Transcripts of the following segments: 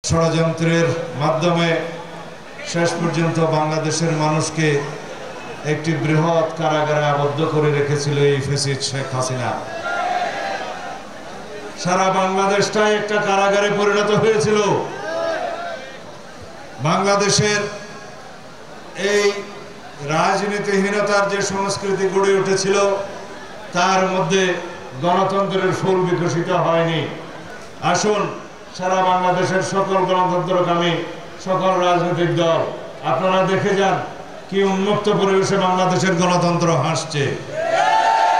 ষড়যন্ত্রের মাধ্যমে শেষ পর্যন্ত বাংলাদেশের মানুষকে একটি বৃহৎ কারাগারে আবদ্ধ করে রেখেছিল এই ফ্যাসিস্ট শেখ হাসিনা। সারা বাংলাদেশটাই একটা কারাগারে পরিণত হয়েছিল। বাংলাদেশের এই রাজনীতিহীনতার যে সংস্কৃতি গড়ে উঠেছিল তার মধ্যে গণতন্ত্রের ফুল বিকশিত হয়নি। আসুন সারা বাংলাদেশের সকল গণতন্ত্রকামী সকল রাজনৈতিক দল আপনারা দেখে যান কি উন্মুক্ত পরিবেশে বাংলাদেশের গণতন্ত্র হাসছে,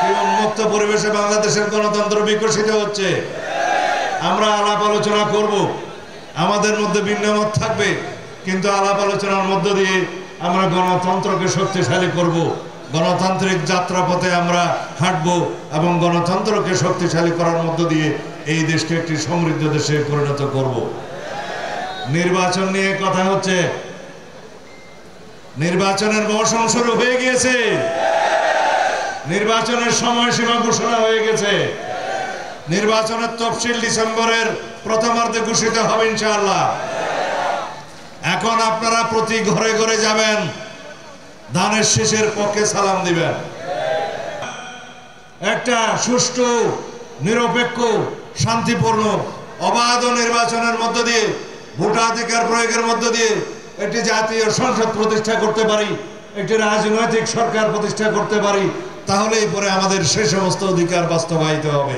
কি উন্মুক্ত পরিবেশে বাংলাদেশের গণতন্ত্র বিকশিত হচ্ছে। আমরা আলাপ আলোচনা করব, আমাদের মধ্যে ভিন্নমত থাকবে, কিন্তু আলাপ আলোচনার মধ্য দিয়ে আমরা গণতন্ত্রকে শক্তিশালী করব, গণতান্ত্রিক যাত্রাপথে আমরা হাঁটবো এবং গণতন্ত্রকে শক্তিশালী করার মধ্য দিয়ে এই দেশকে একটি সমৃদ্ধ দেশে পরিণত করব। নির্বাচন নিয়ে কথা হচ্ছে, নির্বাচনের মৌসুম শুরু হয়ে গিয়েছে, নির্বাচনের সময়সীমা ঘোষণা হয়ে গেছে, নির্বাচনের তফসিল ডিসেম্বরের প্রথমার্ধে ঘোষিত হবে ইনশাআল্লাহ। এখন আপনারা প্রতি ঘরে ঘরে যাবেন, ধানের শীষের পক্ষে সালাম দিবেন। একটা সুষ্ঠু, নিরপেক্ষ, শান্তিপূর্ণ, অবাধ নির্বাচনের মধ্য দিয়ে, ভোটাধিকার প্রয়োগের মধ্য দিয়ে একটি জাতীয় সংসদ প্রতিষ্ঠা করতে পারি, একটি রাজনৈতিক সরকার প্রতিষ্ঠা করতে পারি, তাহলেই পরে আমাদের সেই সমস্ত অধিকার বাস্তবায়িত হবে।